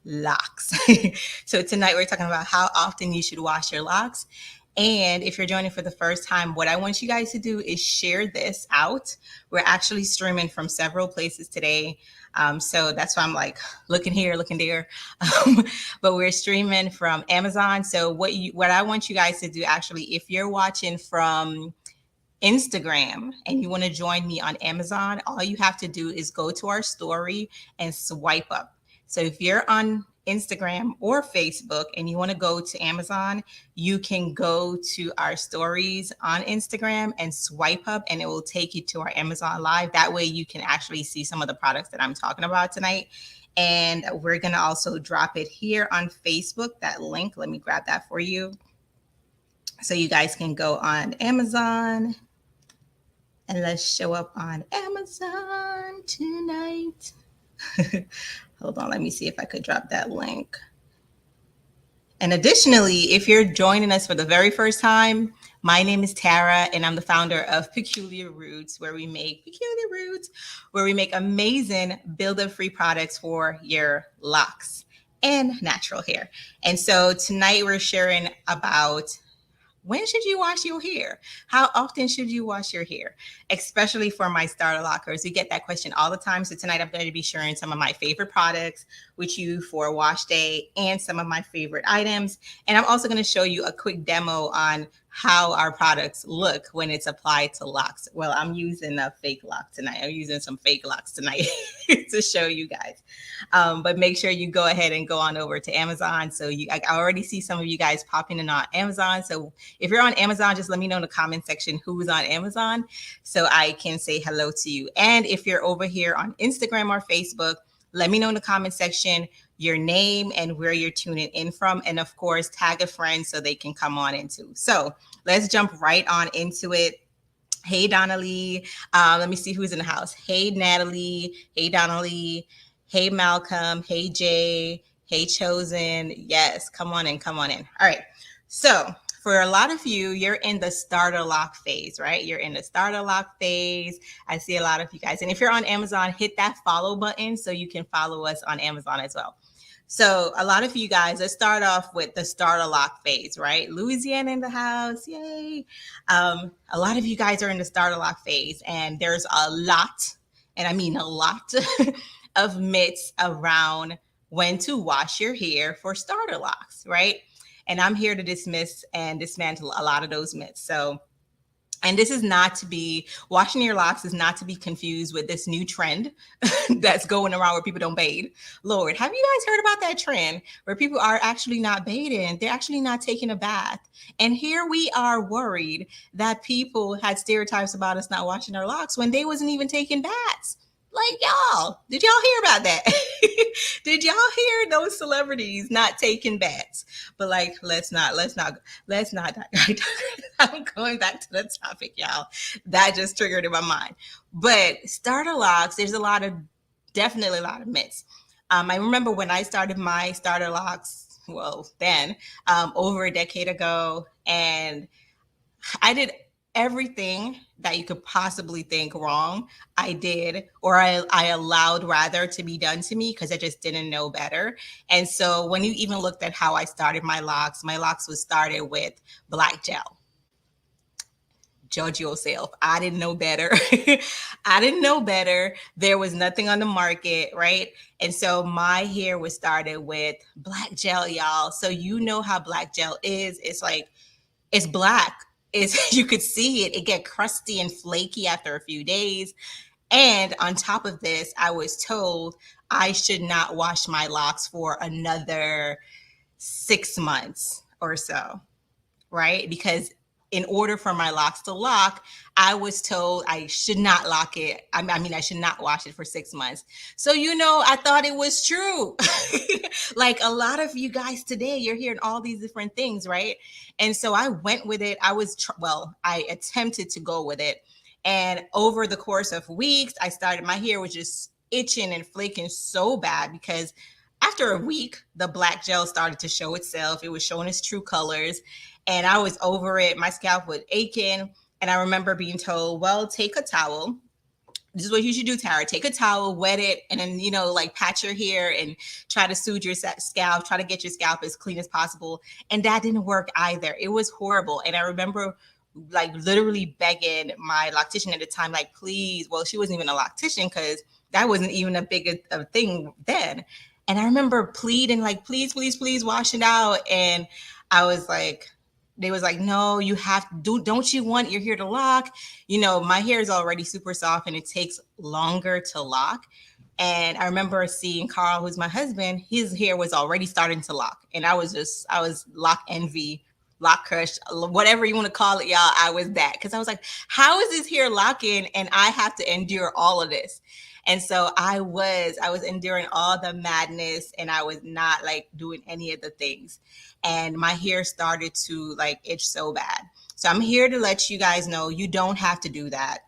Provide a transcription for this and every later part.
locks. So tonight we're talking about how often you should wash your locks. And if you're joining for the first time, what I want you guys to do is share this out. We're actually streaming from several places today. So that's why I'm like looking here, looking there. But we're streaming from Amazon. So what I want you guys to do actually, if you're watching from Instagram and you want to join me on Amazon, all you have to do is go to our story and swipe up. So if you're on Instagram or Facebook and you want to go to Amazon, you can go to our stories on Instagram and swipe up, and it will take you to our Amazon Live. That way you can actually see some of the products that I'm talking about tonight. And we're going to also drop it here on Facebook, that link. Let me grab that for you. So you guys can go on Amazon. And let's show up on Amazon tonight. Hold on, let me see if I could drop that link. And additionally, if you're joining us for the very first time, my name is Tara, and I'm the founder of Peculiar Roots, where we make amazing build-up-free products for your locks and natural hair. And so tonight we're sharing about when should you wash your hair? How often should you wash your hair? Especially for my starter lockers. We get that question all the time. So tonight I'm going to be sharing some of my favorite products with you for wash day and some of my favorite items. And I'm also going to show you a quick demo on how our products look when it's applied to locks. Well, I'm using a fake lock tonight. I'm using some fake locks tonight to show you guys. But make sure you go ahead and go on over to Amazon. So I already see some of you guys popping in on Amazon. So if you're on Amazon, just let me know in the comment section who's on Amazon so I can say hello to you. And if you're over here on Instagram or Facebook, let me know in the comment section your name and where you're tuning in from. And of course, tag a friend so they can come on in too. So let's jump right on into it. Hey, Donnelly. Let me see who's in the house. Hey, Natalie. Hey, Donnelly. Hey, Malcolm. Hey, Jay. Hey, Chosen. Yes, come on in. Come on in. All right. So for a lot of you, you're in the starter lock phase, right? You're in the starter lock phase. I see a lot of you guys. And if you're on Amazon, hit that follow button so you can follow us on Amazon as well. So a lot of you guys, let's start off with the starter lock phase, right? Louisiana in the house, yay. A lot of you guys are in the starter lock phase, and there's a lot, and I mean a lot, of myths around when to wash your hair for starter locks, right? And I'm here to dismiss and dismantle a lot of those myths. So, and this is not to be, washing your locks is not to be confused with this new trend that's going around where people don't bathe. Lord, have you guys heard about that trend where people are actually not bathing? They're actually not taking a bath. And here we are worried that people had stereotypes about us not washing our locks when they wasn't even taking baths. Like, y'all, did y'all hear about that? Did y'all hear those celebrities not taking baths? But like, let's not. I'm going back to the topic, y'all. That just triggered in my mind. But starter locks, there's definitely a lot of myths. I remember when I started my starter locks, well, then, over a decade ago, and I did everything that you could possibly think wrong. I did, or I allowed rather to be done to me because I just didn't know better. And so when you even looked at how I started my locks was started with black gel. Judge yourself. I didn't know better. I didn't know better. There was nothing on the market, right? And so my hair was started with black gel, y'all. So you know how black gel is. It's like, it's black. You could see it. It get crusty and flaky after a few days. And on top of this, I was told I should not wash my locks for another 6 months or so, right? Because in order for my locks to lock, I was told I should not lock it. I mean, I should not wash it for 6 months. So, I thought it was true. Like a lot of you guys today, you're hearing all these different things, right? And so I went with it. I attempted to go with it. And over the course of weeks, my hair was just itching and flaking so bad because after a week, the black gel started to show itself. It was showing its true colors. And I was over it. My scalp was aching. And I remember being told, well, take a towel this is what you should do, Tara. Take a towel, wet it, and then, like pat your hair and try to soothe your scalp, try to get your scalp as clean as possible. And that didn't work either. It was horrible. And I remember like literally begging my loctician at the time, like, please, well, she wasn't even a loctician because that wasn't even a big a thing then. And I remember pleading, like, please, please, please wash it out. And I was like, they was like, no, you have to don't you want your hair to lock? My hair is already super soft and it takes longer to lock. And I remember seeing Carl, who's my husband, his hair was already starting to lock. And I was lock envy, lock crush, whatever you want to call it, y'all. I was that. Because I was like, how is this hair locking and I have to endure all of this? And so I was enduring all the madness and I was not like doing any of the things. And my hair started to like itch so bad. So I'm here to let you guys know you don't have to do that.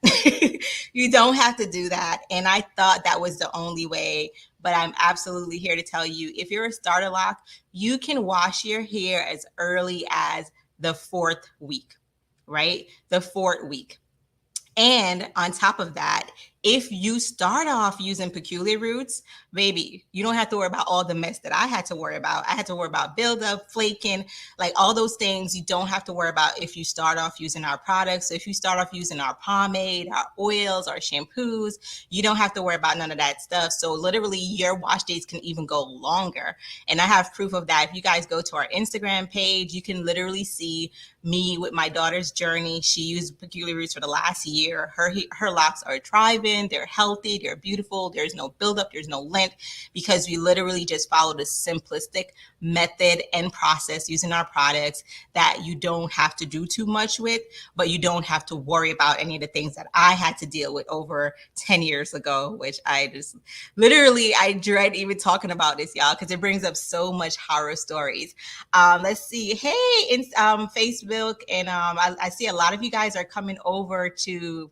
You don't have to do that. And I thought that was the only way, but I'm absolutely here to tell you, if you're a starter lock, you can wash your hair as early as the 4th week, right? The 4th week. And on top of that, if you start off using peculiar roots, baby, you don't have to worry about all the mess that I had to worry about. I had to worry about buildup, flaking, like all those things you don't have to worry about if you start off using our products. So if you start off using our pomade, our oils, our shampoos, you don't have to worry about none of that stuff. So literally your wash days can even go longer. And I have proof of that. If you guys go to our Instagram page, you can literally see me with my daughter's journey. She used peculiar roots for the last year. Her locks are thriving. They're healthy. They're beautiful. There's no buildup. There's no length because we literally just followed a simplistic method and process using our products that you don't have to do too much with, but you don't have to worry about any of the things that I had to deal with over 10 years ago, which I just literally, I dread even talking about this, y'all, because it brings up so much horror stories. Let's see. Hey, in Facebook, and I see a lot of you guys are coming over to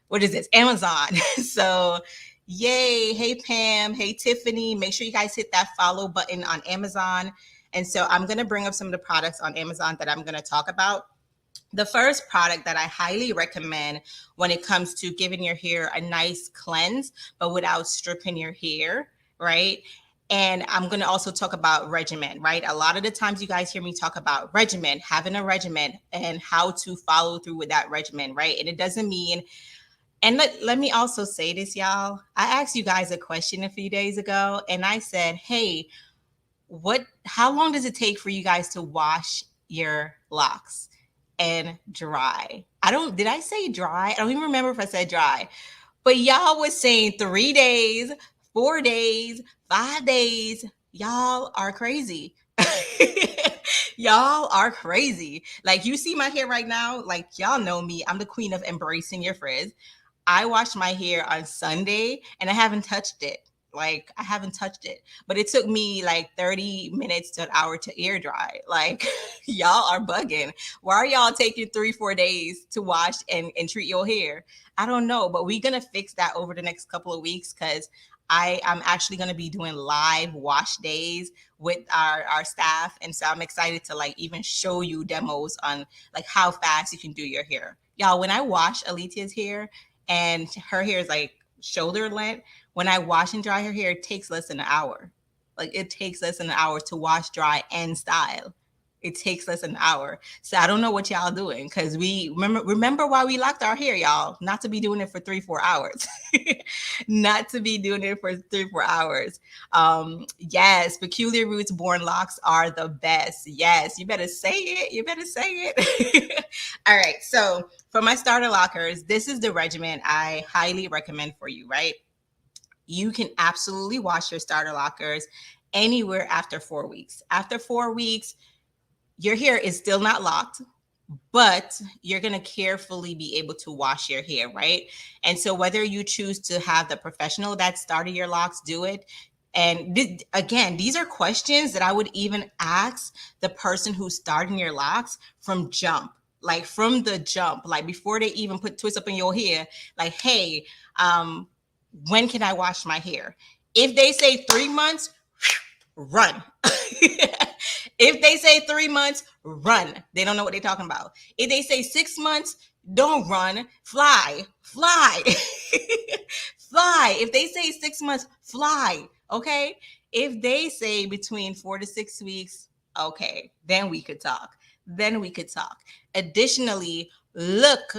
what is this? Amazon. So yay. Hey, Pam. Hey, Tiffany. Make sure you guys hit that follow button on Amazon. And so I'm going to bring up some of the products on Amazon that I'm going to talk about. The first product that I highly recommend when it comes to giving your hair a nice cleanse, but without stripping your hair, right? And I'm going to also talk about regimen, right? A lot of the times you guys hear me talk about regimen, having a regimen and how to follow through with that regimen, right? And it doesn't mean, and let me also say this, y'all. I asked you guys a question a few days ago and I said, hey, how long does it take for you guys to wash your locks and dry? Did I say dry? I don't even remember if I said dry, but y'all was saying 3 days, 4 days, 5 days. Y'all are crazy. Y'all are crazy. Like, you see my hair right now, like, y'all know me. I'm the queen of embracing your frizz. I washed my hair on Sunday and I haven't touched it. Like, I haven't touched it, but it took me like 30 minutes to an hour to air dry. Like, y'all are bugging. Why are y'all taking 3-4 days to wash and treat your hair? I don't know, but we're going to fix that over the next couple of weeks because I'm actually going to be doing live wash days with our staff. And so I'm excited to like even show you demos on like how fast you can do your hair. Y'all, when I wash Alitia's hair and her hair is like shoulder length, when I wash and dry her hair, it takes less than an hour. Like, it takes less than an hour to wash, dry, and style. It takes less than an hour. So I don't know what y'all doing, because we remember why we locked our hair, y'all. Not to be doing it for 3-4 hours. Not to be doing it for 3-4 hours. Yes, peculiar roots born locks are the best. Yes, you better say it. You better say it. All right. So for my starter lockers, this is the regimen I highly recommend for you, right? You can absolutely wash your starter lockers anywhere after 4 weeks. After 4 weeks, your hair is still not locked, but you're going to carefully be able to wash your hair, right? And so whether you choose to have the professional that started your locks do it, and again, these are questions that I would even ask the person who's starting your locks from jump, like from the jump, like before they even put twist up in your hair, like, hey, when can I wash my hair? If they say 3 months, run. If they say 3 months, run. They don't know what they're talking about. If they say 6 months, Don't run, fly, fly, fly. If they say 6 months, fly. Okay. If they say between 4 to 6 weeks, okay, then we could talk. Then we could talk. Additionally, look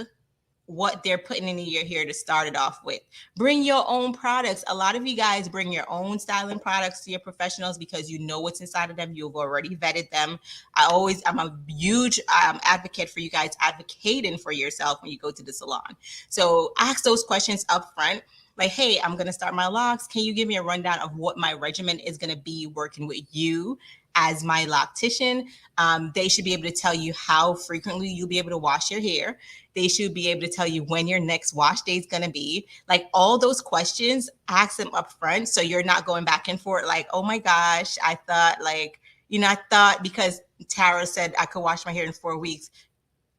what they're putting in your hair to start it off with. Bring your own products. A lot of you guys bring your own styling products to your professionals because you know what's inside of them. You've already vetted them. I'm a huge advocate for you guys advocating for yourself when you go to the salon. So ask those questions up front. Like, hey, I'm going to start my locks. Can you give me a rundown of what my regimen is going to be working with you as my loctician? They should be able to tell you how frequently you'll be able to wash your hair. They should be able to tell you when your next wash day is going to be. Like all those questions, ask them up front so you're not going back and forth like, oh my gosh, I thought I thought because Tara said I could wash my hair in 4 weeks,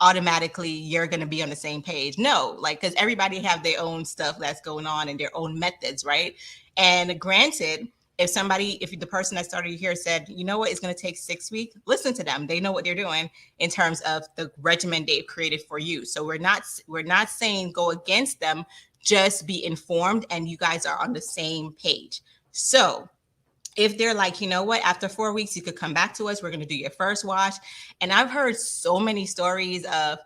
automatically you're going to be on the same page. No, like, because everybody have their own stuff that's going on and their own methods, right? And granted, if the person that started your hair said, you know what, it's going to take 6 weeks, listen to them. They know what they're doing in terms of the regimen they've created for you. So we're not saying go against them, just be informed and you guys are on the same page. So if they're like, you know what, after 4 weeks, you could come back to us. We're going to do your first wash. And I've heard so many stories of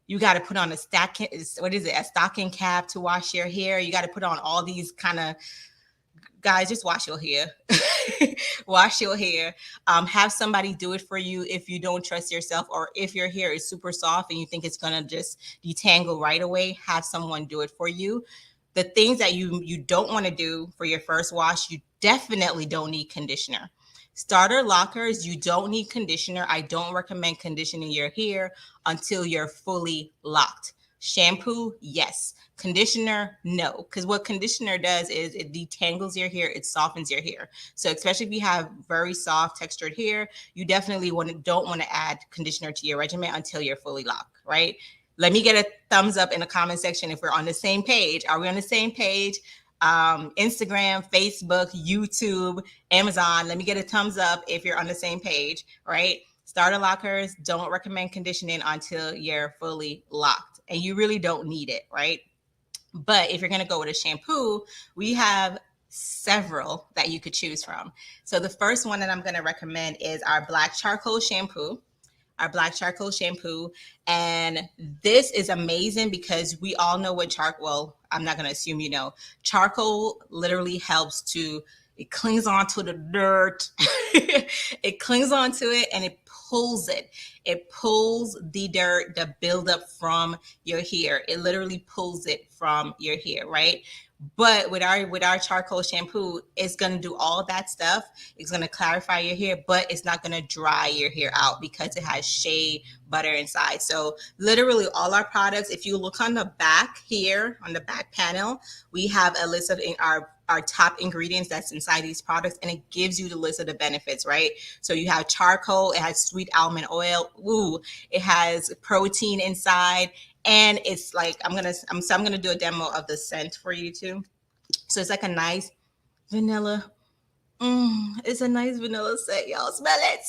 you got to put on a stocking cap to wash your hair. You got to put on all these kind of, guys, just wash your hair. Wash your hair. Have somebody do it for you if you don't trust yourself, or if your hair is super soft and you think it's going to just detangle right away, have someone do it for you. The things that you don't want to do for your first wash, you definitely don't need conditioner. Starter lockers, you don't need conditioner. I don't recommend conditioning your hair until you're fully locked. Shampoo, yes. Conditioner, no. Because what conditioner does is it detangles your hair, it softens your hair. So especially if you have very soft textured hair, you definitely don't want to add conditioner to your regimen until you're fully locked, right? Let me get a thumbs up in the comment section if we're on the same page. Are we on the same page? Instagram, Facebook, YouTube, Amazon. Let me get a thumbs up if you're on the same page, right? Starter lockers, don't recommend conditioning until you're fully locked. And you really don't need it, right? But if you're going to go with a shampoo, we have several that you could choose from. So the first one that I'm going to recommend is our black charcoal shampoo. And this is amazing because we all know what charcoal, I'm not going to assume you know, charcoal literally helps to, it clings onto the dirt. It clings onto it and it pulls it. It pulls the dirt, the buildup from your hair. It literally pulls it from your hair, right? But with our charcoal shampoo, it's going to do all that stuff. It's going to clarify your hair, but it's not going to dry your hair out because it has shea butter inside. So literally all our products, if you look on the back here, on the back panel, we have a list of our top ingredients that's inside these products, and it gives you the list of the benefits, right? So you have charcoal, it has sweet almond oil, it has protein inside, and it's like I'm gonna do a demo of the scent for you too. So it's like a nice vanilla. It's a nice vanilla scent, y'all. Smell it.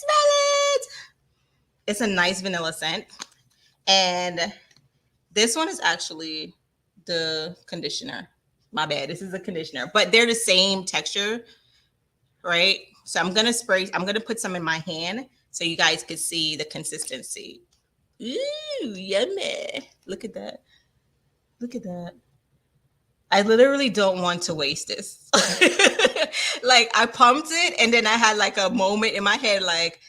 It's a nice vanilla scent, and this one is actually the conditioner. My bad. This is a conditioner, but they're the same texture, right? So I'm going to put some in my hand so you guys can see the consistency. Ooh, yummy. Look at that. I literally don't want to waste this. Like I pumped it and then I had like a moment in my head like,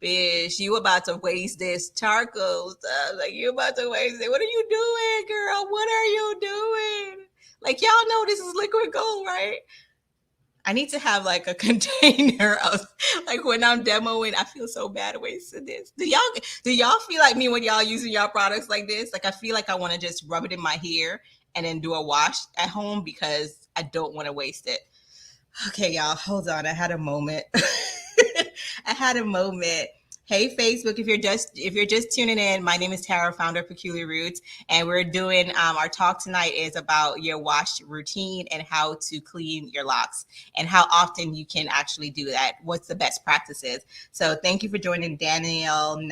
bitch, you about to waste this charcoal stuff. Like you about to waste it. What are you doing, girl? What are you doing? Like y'all know this is liquid gold, right? I need to have like a container of like when I'm demoing. I feel so bad wasting this. Do y'all feel like me when y'all using y'all products like this? Like I feel like I want to just rub it in my hair and then do a wash at home because I don't want to waste it. Okay, y'all, hold on. I had a moment. Hey Facebook, if you're just tuning in, my name is Tara, founder of Peculiar Roots, and we're doing our talk tonight is about your wash routine and how to clean your locks and how often you can actually do that. What's the best practices? So thank you for joining Danielle,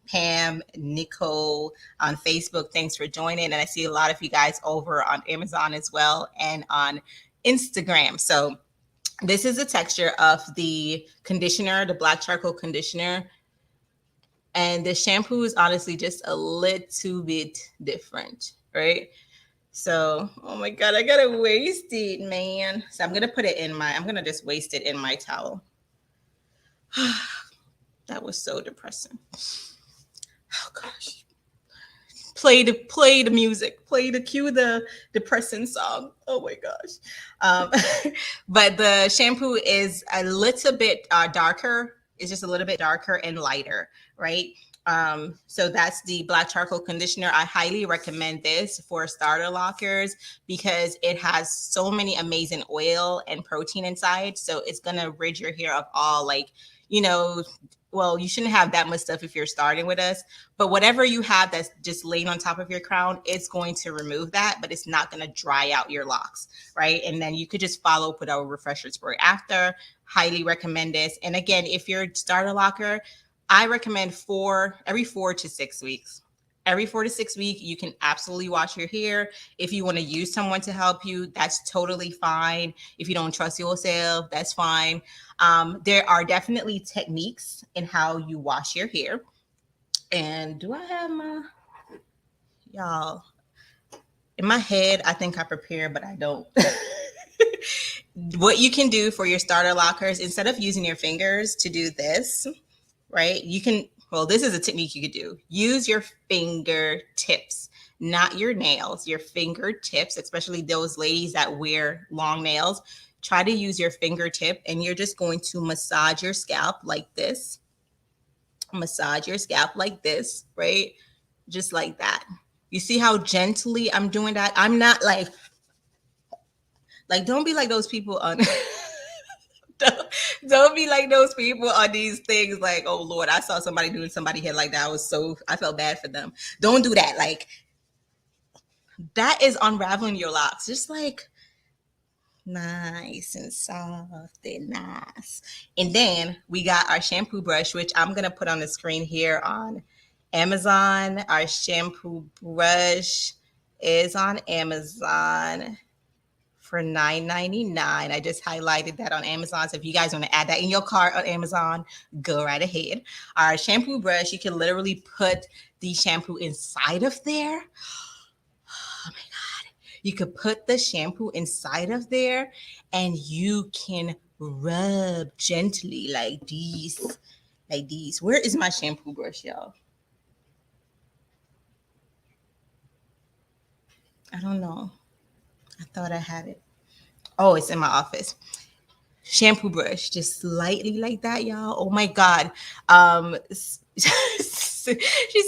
Pam, Nicole on Facebook. Thanks for joining, and I see a lot of you guys over on Amazon as well and on Instagram. So this is the texture of the conditioner, the black charcoal conditioner. And the shampoo is honestly just a little bit different, right? So, oh my God, I gotta waste it, man. So I'm gonna just waste it in my towel. That was so depressing. Oh gosh. Play the music, cue the depressing song. Oh my gosh. Um, but the shampoo is a little bit darker. It's just a little bit darker and lighter, right? So that's the black charcoal conditioner. I highly recommend this for starter lockers because it has so many amazing oil and protein inside. So it's gonna rid your hair of all you know, well, you shouldn't have that much stuff if you're starting with us, but whatever you have that's just laying on top of your crown, it's going to remove that, but it's not going to dry out your locks, right? And then you could just follow up with our refresher spray after. Highly recommend this. And again, if you're a starter locker, I recommend every 4 to 6 weeks. Every 4 to 6 weeks, you can absolutely wash your hair. If you want to use someone to help you, that's totally fine. If you don't trust yourself, that's fine. There are definitely techniques in how you wash your hair. And do I have y'all, in my head, I think I prepare, but I don't. What you can do for your starter lockers, instead of using your fingers to do this, right? This is a technique you could do. Use your fingertips, not your nails, your fingertips, especially those ladies that wear long nails. Try to use your fingertip and you're just going to massage your scalp like this. Massage your scalp like this, right? Just like that. You see how gently I'm doing that? I'm not don't be like those people on don't be like those people on these things like, oh Lord, I saw somebody doing somebody head like that. I felt bad for them. Don't do that. Like that is unraveling your locks. Just like nice and soft and nice. And then we got our shampoo brush, which I'm gonna put on the screen here on Amazon. Our shampoo brush is on Amazon for $9.99. I just highlighted that on Amazon. So if you guys want to add that in your cart on Amazon, go right ahead. Our shampoo brush, you can literally put the shampoo inside of there. Oh my God. You could put the shampoo inside of there and you can rub gently like these. Like these. Where is my shampoo brush, y'all? I don't know. I thought I had it. Oh, it's in my office. Shampoo brush, just slightly like that, y'all. Oh my God. She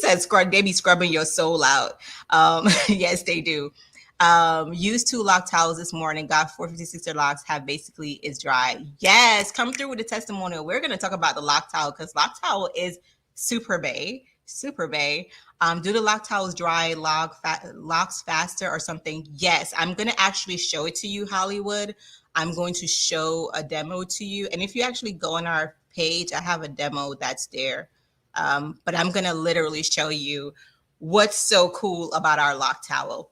said, they be scrubbing your soul out. Yes, they do. Used 2 lock towels this morning, got 456 locks, have basically is dry. Yes, come through with a testimonial. We're going to talk about the lock towel because lock towel is super bae. Super bae. Do the lock towels dry locks faster or something? Yes, I'm going to actually show it to you, Hollywood. I'm going to show a demo to you. And if you actually go on our page, I have a demo that's there. But I'm going to literally show you what's so cool about our lock towel.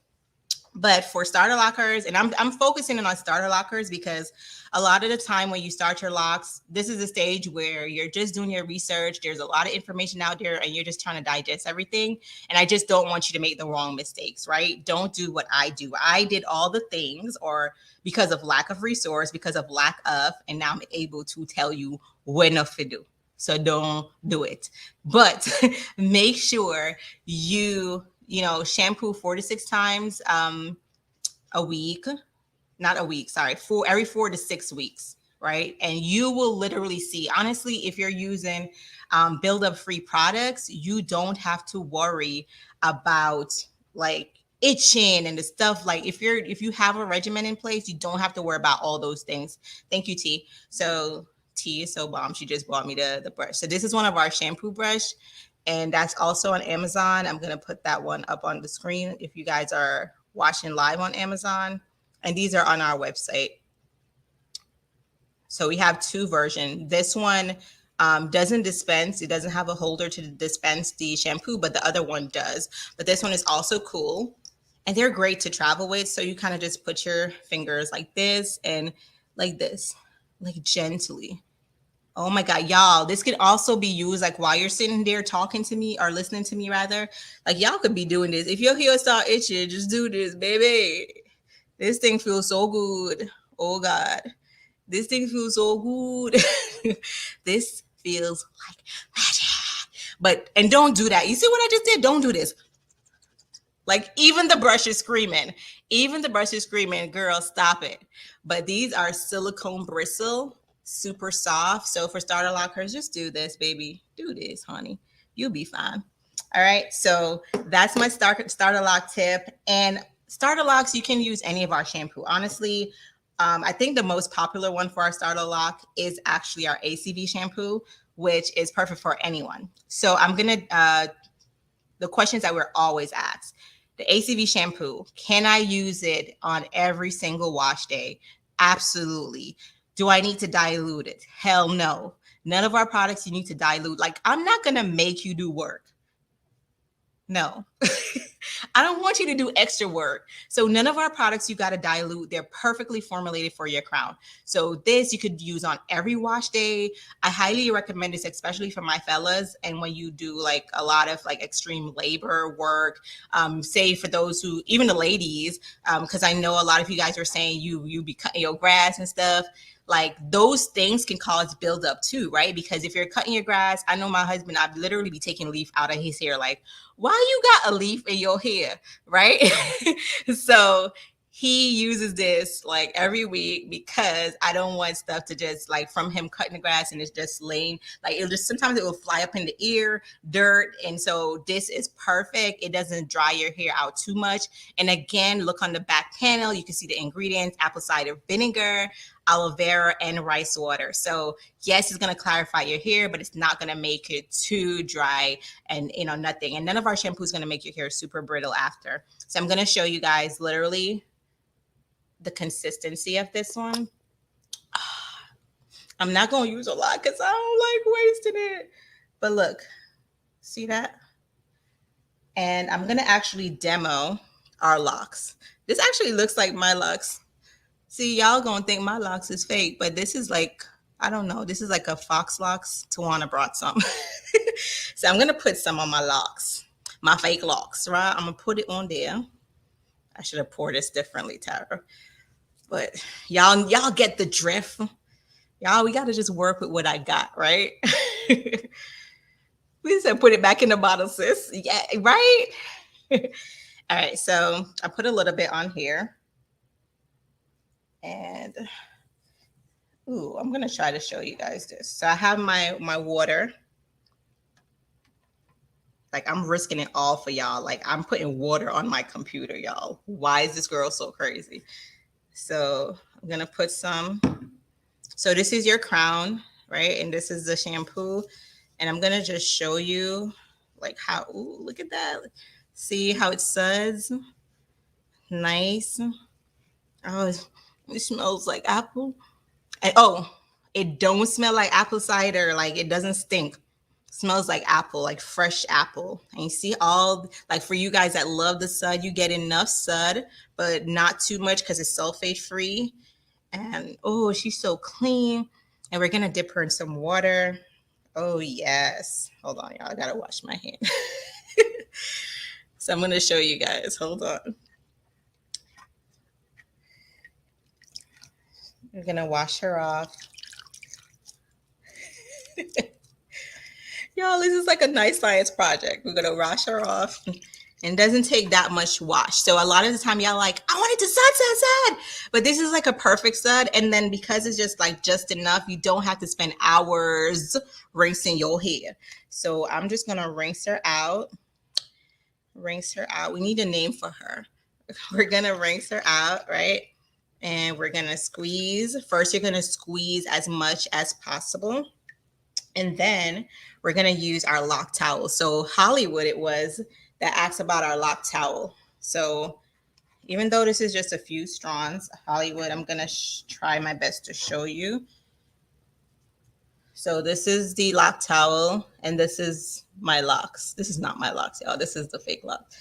But for starter lockers, and I'm focusing on starter lockers because a lot of the time when you start your locks, this is a stage where you're just doing your research. There's a lot of information out there and you're just trying to digest everything. And I just don't want you to make the wrong mistakes, right? Don't do what I do. I did all the things or because of lack of resource, because of lack of, and now I'm able to tell you when to do. So don't do it. But make sure shampoo 4 to 6 times a week, not a week, sorry, every 4 to 6 weeks, right? And you will literally see, honestly, if you're using build up free products, you don't have to worry about like itching and the stuff. Like if you have a regimen in place, you don't have to worry about all those things. Thank you, T. So T is so bomb. She just bought me the brush. So this is one of our shampoo brush, and that's also on Amazon. I'm gonna put that one up on the screen if you guys are watching live on Amazon. And these are on our website. So we have two versions. This one doesn't dispense. It doesn't have a holder to dispense the shampoo, but the other one does. But this one is also cool. And they're great to travel with. So you kind of just put your fingers like this and like this, like gently. Oh my God, y'all, this could also be used like while you're sitting there talking to me or listening to me rather. Like y'all could be doing this. If your heel start itching, just do this, baby. This thing feels so good. Oh God. This thing feels so good. This feels like magic. But, and don't do that. You see what I just did? Don't do this. Like even the brush is screaming. Even the brush is screaming, girl, stop it. But these are silicone bristle, super soft. So for starter lockers, just do this, baby. Do this, honey. You'll be fine. All right. So that's my starter lock tip. And starter locks, you can use any of our shampoo. Honestly, I think the most popular one for our starter lock is actually our ACV shampoo, which is perfect for anyone. So I'm going to, the questions that we're always asked. The ACV shampoo, can I use it on every single wash day? Absolutely. Do I need to dilute it? Hell no. None of our products you need to dilute. Like, I'm not going to make you do work. No. I don't want you to do extra work. So none of our products you got to dilute. They're perfectly formulated for your crown. So this you could use on every wash day. I highly recommend this, especially for my fellas. And when you do like a lot of like extreme labor work, say for those who, even the ladies, because I know a lot of you guys are saying you be cutting your grass and stuff. Like those things can cause buildup too, right? Because if you're cutting your grass, I know my husband, I'd literally be taking leaf out of his hair. Like, why you got a leaf in your hair, right? So he uses this like every week because I don't want stuff to just like from him cutting the grass and it's just laying like it'll just sometimes it will fly up in the ear, dirt. And so this is perfect. It doesn't dry your hair out too much. And again, look on the back panel. You can see the ingredients: apple cider vinegar, aloe vera, and rice water. So yes, it's going to clarify your hair, but it's not going to make it too dry and nothing. And none of our shampoo is going to make your hair super brittle after. So I'm going to show you guys literally the consistency of this one. I'm not going to use a lot because I don't like wasting it. But look, see that? And I'm going to actually demo our locks. This actually looks like my locks. See, y'all gonna think my locks is fake, but this is like, I don't know. This is like a Fox locks. Tawana brought some. So I'm gonna put some on my locks, my fake locks, right? I'm gonna put it on there. I should have poured this differently, Tara. But y'all get the drift. Y'all, we gotta just work with what I got, right? We said put it back in the bottle, sis. Yeah, right? All right, so I put a little bit on here. And ooh, I'm gonna try to show you guys this. So I have my water. Like I'm risking it all for y'all. Like I'm putting water on my computer, y'all. Why is this girl so crazy? So I'm gonna put some. So this is your crown, right? And this is the shampoo. And I'm gonna just show you like how, ooh, look at that. See how it suds? Nice. Oh, it smells like apple. And, oh, it don't smell like apple cider. Like it doesn't stink. It smells like apple, like fresh apple. And you see all, like for you guys that love the sud, you get enough sud, but not too much because it's sulfate free. And oh, she's so clean. And we're gonna dip her in some water. Oh yes. Hold on, y'all. I gotta wash my hand. So I'm gonna show you guys. Hold on. We're gonna wash her off. Y'all, this is like a nice science project. We're gonna wash her off. And it doesn't take that much wash. So a lot of the time y'all like, I want it to sud. But this is like a perfect sud. And then because it's just like just enough, you don't have to spend hours rinsing your hair. So I'm just gonna rinse her out. Rinse her out. We need a name for her. We're gonna rinse her out, right? And we're going to squeeze. First, you're going to squeeze as much as possible. And then we're going to use our lock towel. So Hollywood it was that asked about our lock towel. So even though this is just a few strands, Hollywood, I'm going to try my best to show you. So this is the lock towel, and this is my locks. This is not my locks, y'all. This is the fake lock.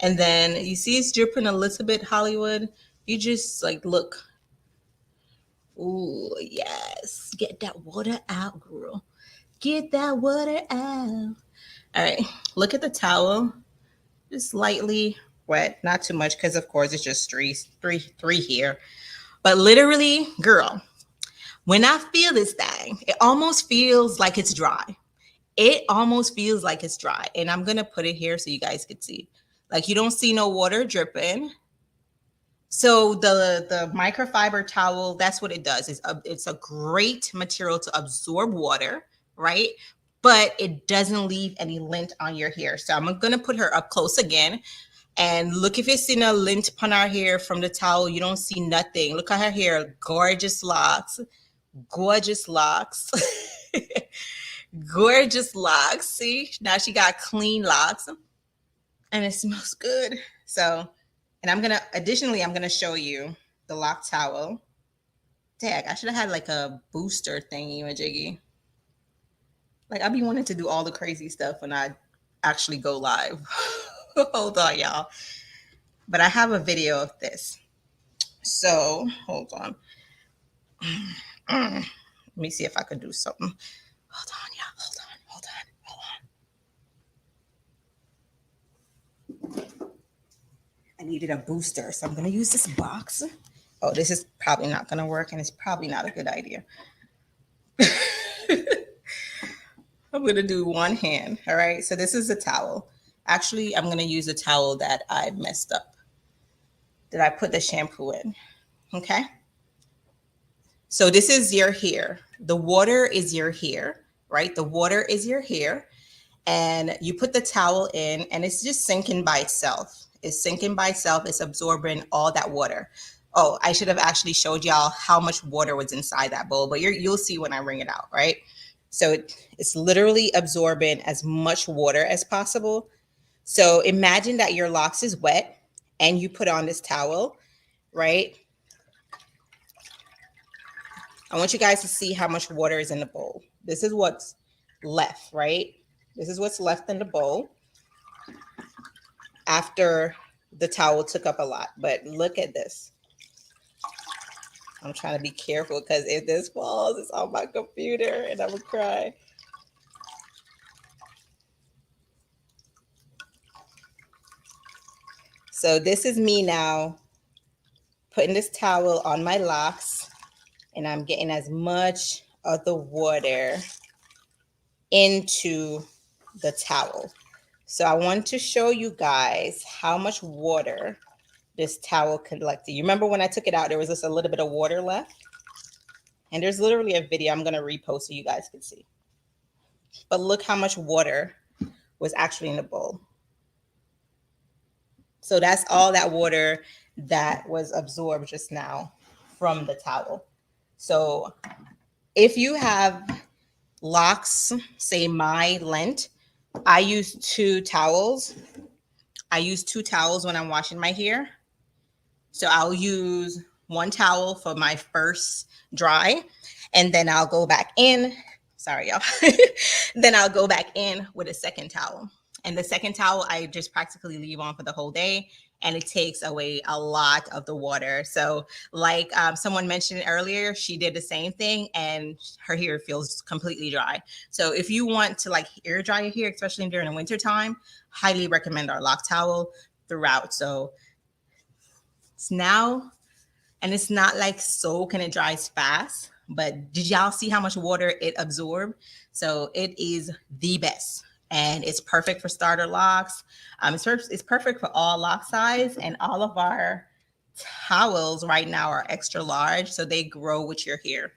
And then you see it's dripping a little bit, Hollywood. You just like look. Ooh, yes. Get that water out, girl. Get that water out. All right. Look at the towel. Just lightly wet, not too much, because of course it's just three here. But literally, girl, when I feel this thing, it almost feels like it's dry. It almost feels like it's dry. And I'm going to put it here so you guys can see. Like you don't see no water dripping. So the microfiber towel, that's what it does. It's a great material to absorb water, right? But it doesn't leave any lint on your hair. So I'm going to put her up close again. And look, if it's in a lint upon our hair from the towel, you don't see nothing. Look at her hair. Gorgeous locks. Gorgeous locks. Gorgeous locks. See, now she got clean locks. And it smells good. So, and I'm gonna show you the lock towel. Dang, I should have had like a booster thingy with Jiggy. Like I be wanting to do all the crazy stuff when I actually go live. Hold on, y'all. But I have a video of this. So hold on. Let me see if I could do something. Hold on, y'all. Hold on. I needed a booster, so I'm going to use this box. Oh, this is probably not going to work, and it's probably not a good idea. I'm going to do one hand. All right. So this is a towel. Actually, I'm going to use a towel that I messed up, that I put the shampoo in. Okay. So this is your hair. The water is your hair, right? The water is your hair. And you put the towel in, and it's just sinking by itself. It's sinking by itself. It's absorbing all that water. Oh, I should have actually showed y'all how much water was inside that bowl, but you'll see when I wring it out, right? So it's literally absorbing as much water as possible. So imagine that your locks is wet and you put on this towel, right? I want you guys to see how much water is in the bowl. This is what's left, right? This is what's left in the bowl after the towel took up a lot. But look at this. I'm trying to be careful because if this falls, it's on my computer and I will cry. So this is me now putting this towel on my locks, and I'm getting as much of the water into the towel. So I want to show you guys how much water this towel collected. You remember when I took it out, there was just a little bit of water left? And there's literally a video I'm going to repost so you guys can see. But look how much water was actually in the bowl. So that's all that water that was absorbed just now from the towel. So if you have locks, say my length, I use two towels. I use two towels when I'm washing my hair. So I'll use one towel for my first dry, and then I'll go back in. Sorry, y'all. Then I'll go back in with a second towel. And the second towel, I just practically leave on for the whole day, and it takes away a lot of the water. So like someone mentioned earlier, she did the same thing and her hair feels completely dry. So if you want to like air dry your hair, especially during the winter time, highly recommend our lock towel throughout. So it's now, and it's not like soak and it dries fast, but did y'all see how much water it absorbed? So it is the best. And it's perfect for starter locks. It's perfect for all lock size, and all of our towels right now are extra large, so they grow with your hair.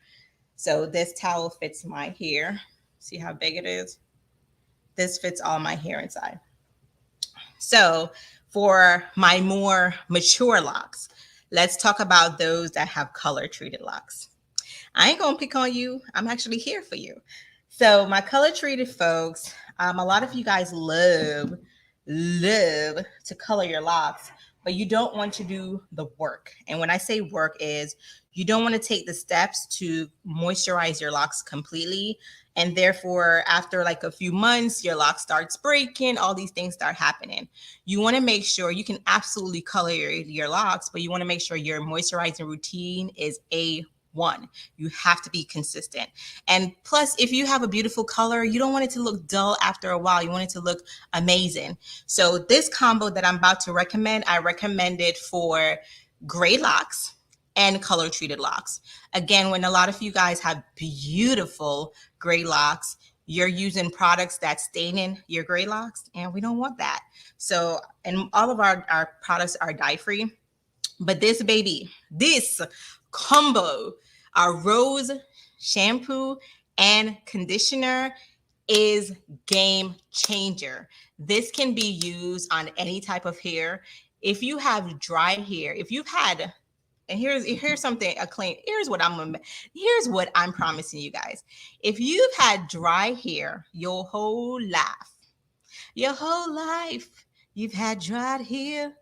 So this towel fits my hair. See how big it is? This fits all my hair inside. So for my more mature locks, Let's talk about those that have color treated locks. I ain't gonna pick on you. I'm actually here for you. So my color treated folks, a lot of you guys love to color your locks, but you don't want to do the work. And when I say work is you don't want to take the steps to moisturize your locks completely. And therefore, after like a few months, your lock starts breaking, all these things start happening. You want to make sure you can absolutely color your locks, but you want to make sure your moisturizing routine is A1. You have to be consistent. And plus, if you have a beautiful color, you don't want it to look dull after a while. You want it to look amazing. So this combo that I'm about to recommend, I recommend it for gray locks and color treated locks. Again, when a lot of you guys have beautiful gray locks, you're using products that stain in your gray locks, and we don't want that. So, and all of our products are dye free. But this baby, this combo, our rose shampoo and conditioner is game changer. This can be used on any type of hair. If you have dry hair, if you've had, and here's something a claim. Here's what I'm promising you guys. If you've had dry hair your whole life, you've had dry hair,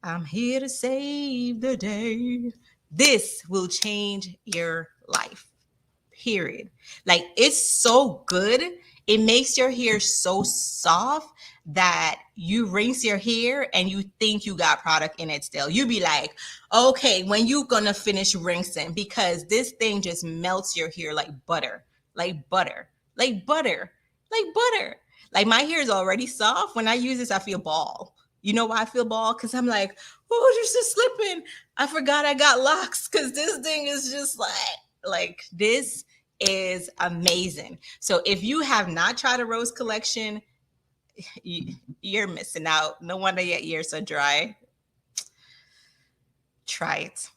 I'm here to save the day. This will change your life. Period. Like, it's so good. It makes your hair so soft that you rinse your hair and you think you got product in it still. You be like, okay, when you gonna finish rinsing? Because this thing just melts your hair like butter, like butter, like butter, like butter. Like, my hair is already soft. When I use this, I feel ball. You know why I feel ball? Because I'm like, oh, this is slipping. I forgot I got locks because this thing is just like this is amazing. So if you have not tried a rose collection, you're missing out. No wonder your ears so dry. Try it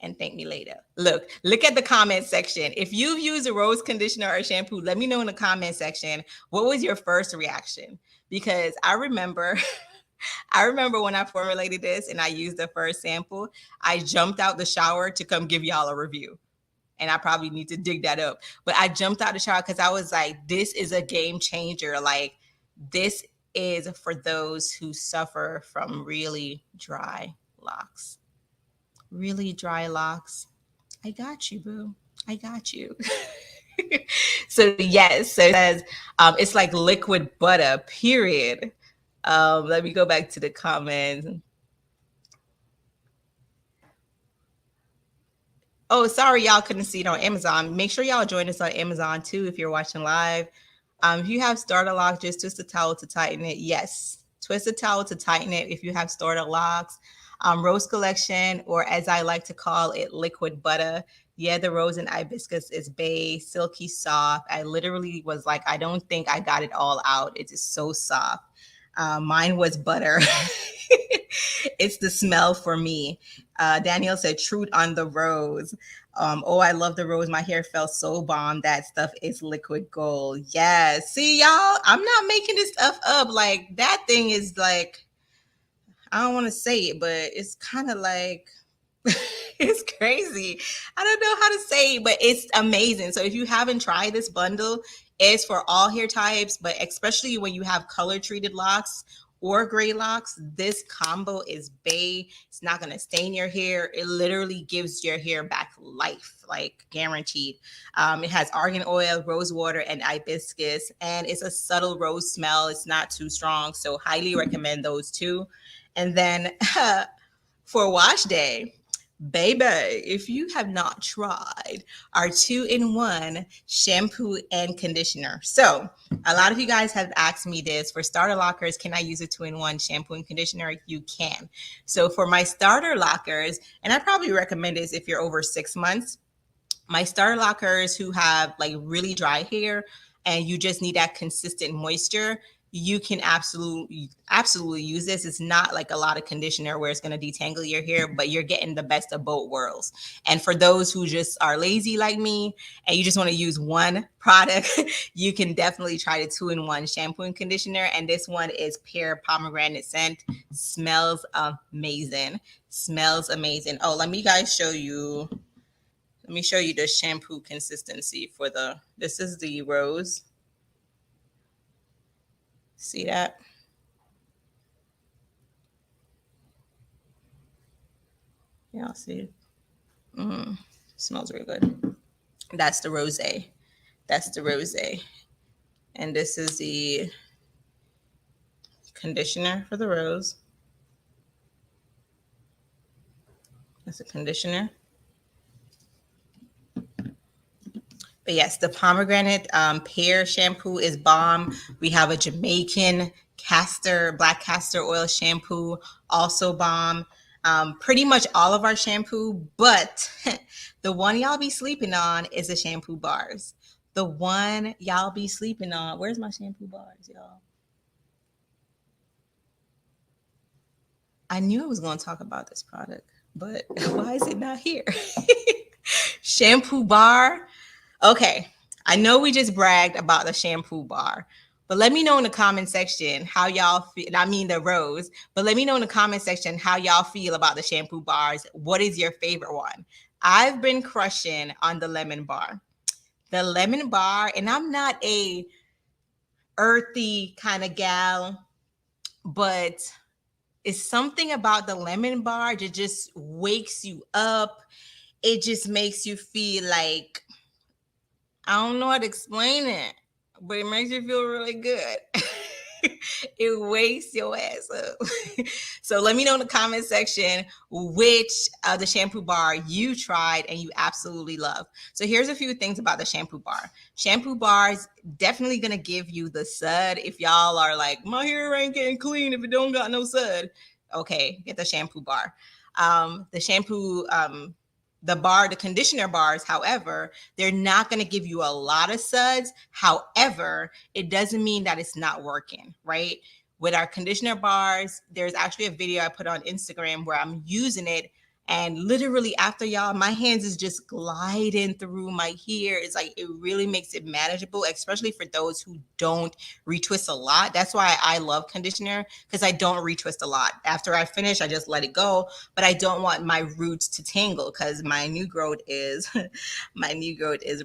and thank me later. Look at the comment section. If you've used a rose conditioner or shampoo, let me know in the comment section, what was your first reaction? Because I remember when I formulated this and I used the first sample, I jumped out the shower to come give y'all a review. And I probably need to dig that up. But I jumped out the shower because I was like, this is a game changer. Like, this is for those who suffer from really dry locks. Really dry locks. I got you, boo. I got you. So yes, so it says it's like liquid butter, period. Let me go back to the comments. Oh, sorry, y'all couldn't see it on Amazon. Make sure y'all join us on Amazon too if you're watching live. If you have starter lock, just twist the towel to tighten it. Yes, twist the towel to tighten it if you have starter locks. Rose collection, or as I like to call it, liquid butter. Yeah, the rose and hibiscus is bay, silky soft. I literally was like, I don't think I got it all out. It is so soft. Mine was butter. It's the smell for me. Danielle said, truth on the rose. Oh, I love the rose. My hair felt so bomb. That stuff is liquid gold. Yes. See, y'all, I'm not making this stuff up. Like, that thing is like, I don't want to say it, but it's kind of like, it's crazy. I don't know how to say it, but it's amazing. So if you haven't tried this bundle, it's for all hair types, but especially when you have color treated locks or gray locks, this combo is bae. It's not going to stain your hair. It literally gives your hair back life, like guaranteed. It has argan oil, rose water, and hibiscus, and it's a subtle rose smell. It's not too strong, so highly recommend those two. And then for wash day, baby, if you have not tried our 2-in-1 shampoo and conditioner. So a lot of you guys have asked me this for starter lockers. Can I use a 2-in-1 shampoo and conditioner? You can. So for my starter lockers, and I probably recommend this if you're over 6 months, my starter lockers who have like really dry hair and you just need that consistent moisture, you can absolutely use this. It's not like a lot of conditioner where it's going to detangle your hair, but you're getting the best of both worlds. And for those who just are lazy like me and you just want to use one product, you can definitely try the 2-in-1 shampoo and conditioner. And this one is pear pomegranate scent. Smells amazing. Smells amazing. Oh, let me show you the shampoo consistency for this is the rose. See that? Y'all see? Smells really good. That's the rosé. That's the rosé. And this is the conditioner for the rose. That's a conditioner. But yes, the pomegranate pear shampoo is bomb. We have a Jamaican black castor oil shampoo, also bomb. Pretty much all of our shampoo, but the one y'all be sleeping on is the shampoo bars. The one y'all be sleeping on. Where's my shampoo bars, y'all? I knew I was going to talk about this product, but why is it not here? Shampoo bar. Okay, I know we just bragged about the shampoo bar, but let me know in the comment section how y'all feel. I mean the rose, but let me know in the comment section how y'all feel about the shampoo bars. What is your favorite one? I've been crushing on the lemon bar. The lemon bar, and I'm not a earthy kind of gal, but it's something about the lemon bar that just wakes you up. It just makes you feel like, I don't know how to explain it, but it makes you feel really good. It wakes your ass up. So let me know in the comment section which the shampoo bar you tried and you absolutely love. So here's a few things about the shampoo bar. Shampoo bars definitely gonna give you the sud. If y'all are like, my hair ain't getting clean if it don't got no sud, okay, get the shampoo bar. The conditioner bars, however, they're not going to give you a lot of suds. However, it doesn't mean that it's not working, right? With our conditioner bars, there's actually a video I put on Instagram where I'm using it. And literally after y'all, my hands is just gliding through my hair. It's like, it really makes it manageable, especially for those who don't retwist a lot. That's why I love conditioner, because I don't retwist a lot. After I finish, I just let it go. But I don't want my roots to tangle, because my new growth is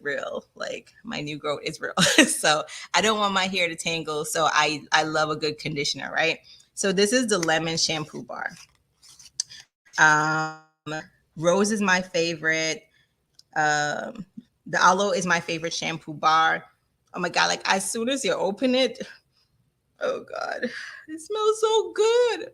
real. Like, my new growth is real. So I don't want my hair to tangle. So I love a good conditioner, right? So this is the lemon shampoo bar. Rose is my favorite. The aloe is my favorite shampoo bar. Oh my God, like as soon as you open it, oh God, it smells so good.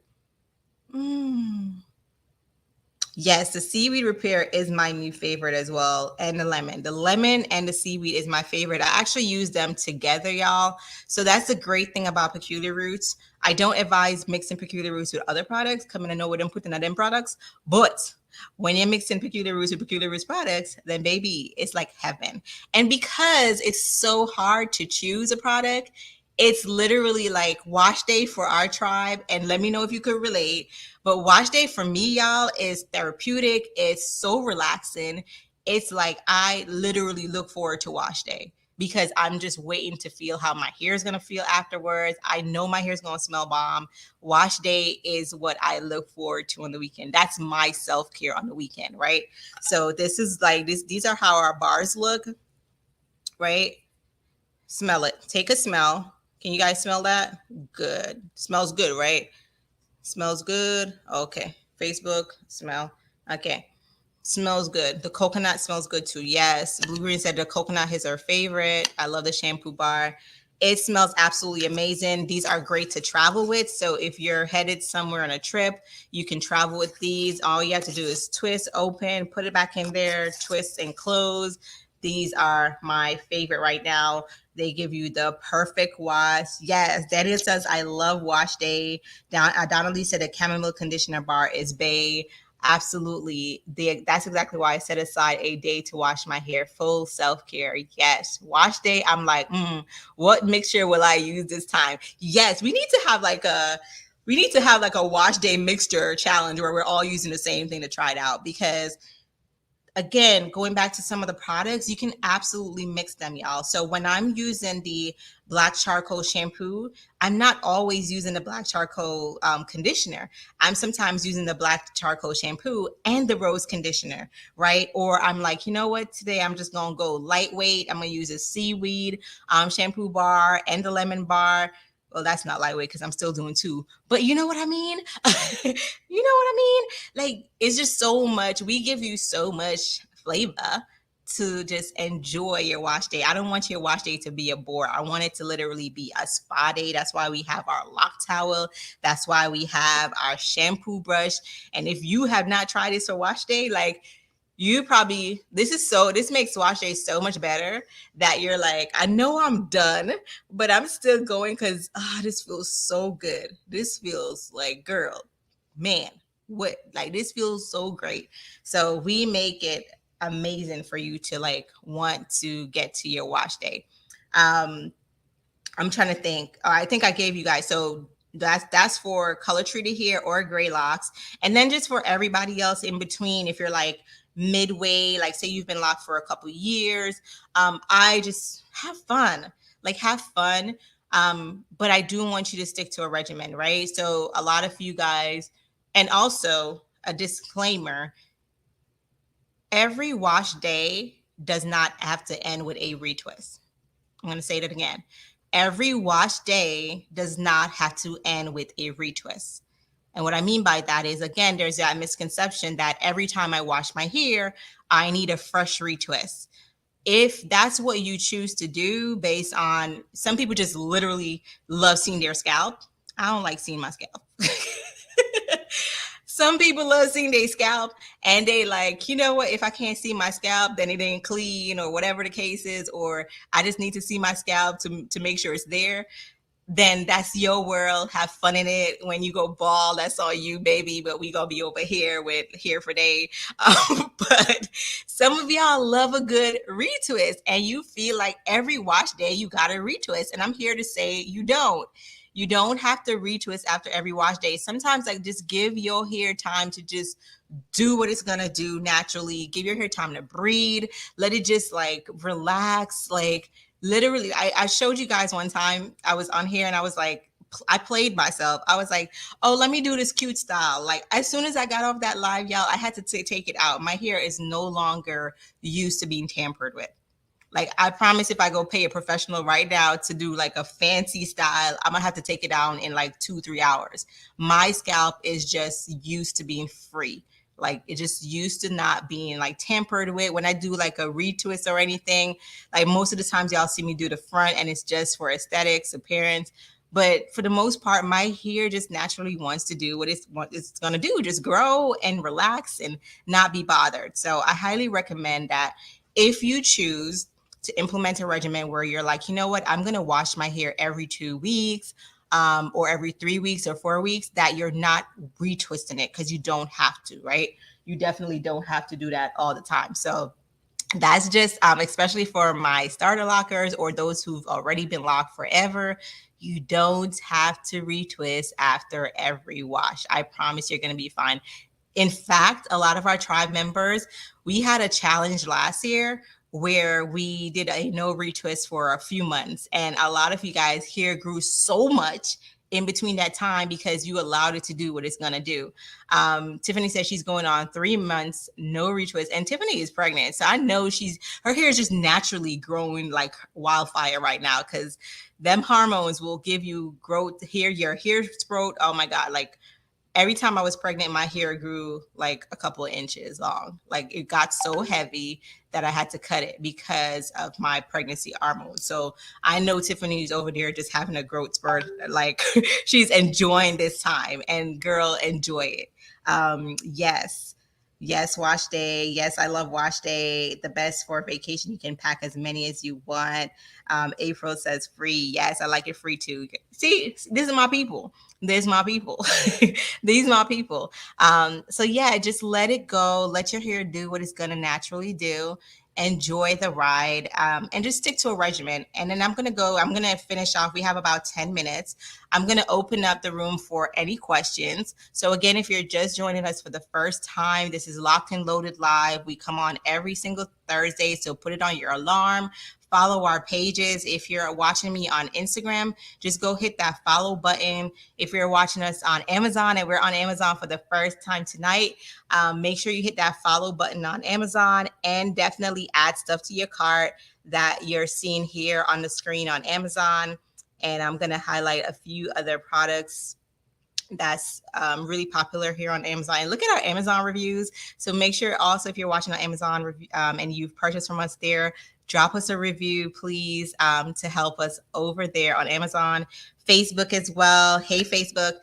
Yes, the seaweed repair is my new favorite as well. And the lemon and the seaweed is my favorite. I actually use them together, y'all. So that's the great thing about Peculiar Roots. I don't advise mixing Peculiar Roots with other products. Come in and know what I'm putting in them products. But when you're mixing Peculiar Roots with Peculiar Roots products, then baby, it's like heaven. And because it's so hard to choose a product, it's literally like wash day for our tribe. And let me know if you could relate. But wash day for me, y'all, is therapeutic. It's so relaxing. It's like I literally look forward to wash day, because I'm just waiting to feel how my hair is going to feel afterwards. I know my hair is going to smell bomb. Wash day is what I look forward to on the weekend. That's my self-care on the weekend, right? So this is like this. These are how our bars look, right? Smell it. Take a smell. Can you guys smell that? Good. Smells good, right? Smells good. Okay. Facebook, smell. Okay. Smells good. The coconut smells good too. Yes. Blue Green said the coconut is her favorite. I love the shampoo bar. It smells absolutely amazing. These are great to travel with. So if you're headed somewhere on a trip, you can travel with these. All you have to do is twist, open, put it back in there, twist and close. These are my favorite right now. They give you the perfect wash. Yes, Daniel says, I love wash day. Donnelly said the chamomile conditioner bar is bae. Absolutely. That's exactly why I set aside a day to wash my hair. Full self-care. Yes. Wash day. I'm like, what mixture will I use this time? Yes, we need to have like a wash day mixture challenge where we're all using the same thing to try it out, because again, going back to some of the products, you can absolutely mix them, y'all. So when I'm using the black charcoal shampoo, I'm not always using the black charcoal conditioner. I'm sometimes using the black charcoal shampoo and the rose conditioner, right? Or I'm like, you know what? Today I'm just gonna go lightweight. I'm gonna use a seaweed shampoo bar and the lemon bar. Well, that's not lightweight because I'm still doing two, but you know what I mean? You know what I mean? Like, it's just so much. We give you so much flavor to just enjoy your wash day. I don't want your wash day to be a bore. I want it to literally be a spa day. That's why we have our lock towel. That's why we have our shampoo brush. And if you have not tried this for wash day, like, you probably, this makes wash day so much better that you're like, I know I'm done, but I'm still going because this feels so good. This feels like, girl, man, what, like, this feels so great. So we make it amazing for you to like want to get to your wash day. I'm trying to think. I think I gave you guys, so that's for color treated hair or gray locks. And then just for everybody else in between, if you're like midway, like say you've been locked for a couple years, I just have fun. Like, have fun. But I do want you to stick to a regimen, right? So a lot of you guys, and also a disclaimer, every wash day does not have to end with a retwist. I'm going to say that again. Every wash day does not have to end with a retwist. And what I mean by that is, again, there's that misconception that every time I wash my hair, I need a fresh retwist. If that's what you choose to do, based on, some people just literally love seeing their scalp. I don't like seeing my scalp. Some people love seeing their scalp, and they like, you know what, if I can't see my scalp, then it ain't clean, or whatever the case is, or I just need to see my scalp to make sure it's there. Then that's your world. Have fun in it. When you go bald, that's all you, baby. But we gonna be over here with Here for Day. But some of y'all love a good retwist, and you feel like every wash day you got to retwist. And I'm here to say you don't. You don't have to retwist after every wash day. Sometimes, like, just give your hair time to just do what it's gonna do naturally. Give your hair time to breathe. Let it just like relax. Like, literally, I showed you guys one time, I was on here and I was like, I played myself. I was like, oh, let me do this cute style. Like, as soon as I got off that live, y'all, I had to take it out. My hair is no longer used to being tampered with. Like, I promise, if I go pay a professional right now to do like a fancy style, I'm gonna have to take it down in like 2-3 hours. My scalp is just used to being free. Like, it just used to not being like tampered with. When I do like a retwist or anything, like most of the times y'all see me do the front and it's just for aesthetics, appearance. But for the most part, my hair just naturally wants to do what it's going to do, just grow and relax and not be bothered. So I highly recommend that if you choose to implement a regimen where you're like, you know what, I'm going to wash my hair every 2 weeks, or every 3 weeks or 4 weeks, that you're not retwisting it, because you don't have to, right? You definitely don't have to do that all the time. So that's just, especially for my starter lockers or those who've already been locked forever, you don't have to retwist after every wash. I promise you're going to be fine. In fact, a lot of our tribe members, we had a challenge last year where we did a no retwist for a few months. And a lot of you guys here grew so much in between that time because you allowed it to do what it's going to do. Tiffany says she's going on 3 months, no retwist. And Tiffany is pregnant. So I know her hair is just naturally growing like wildfire right now, because them hormones will give you growth here, your hair sprout. Oh my God. Like, every time I was pregnant, my hair grew like a couple of inches long. Like, it got so heavy that I had to cut it because of my pregnancy hormones. So I know Tiffany's over there just having a growth spurt. Like, she's enjoying this time, and girl, enjoy it. Yes. Yes, wash day. Yes, I love wash day. The best for vacation. You can pack as many as you want. April says free. Yes, I like it free too. See, these are my people. There's my people. These my people. So yeah, just let it go. Let your hair do what it's gonna naturally do. Enjoy the ride, and just stick to a regimen. And then I'm gonna finish off. We have about 10 minutes. I'm going to open up the room for any questions. So, again, if you're just joining us for the first time, this is Locked and Loaded Live. We come on every single Thursday. So, put it on your alarm. Follow our pages. If you're watching me on Instagram, just go hit that follow button. If you're watching us on Amazon, and we're on Amazon for the first time tonight, make sure you hit that follow button on Amazon, and definitely add stuff to your cart that you're seeing here on the screen on Amazon. And I'm going to highlight a few other products that's really popular here on Amazon. And look at our Amazon reviews. So make sure also, if you're watching on Amazon and you've purchased from us there, drop us a review, please, to help us over there on Amazon. Facebook as well. Hey, Facebook.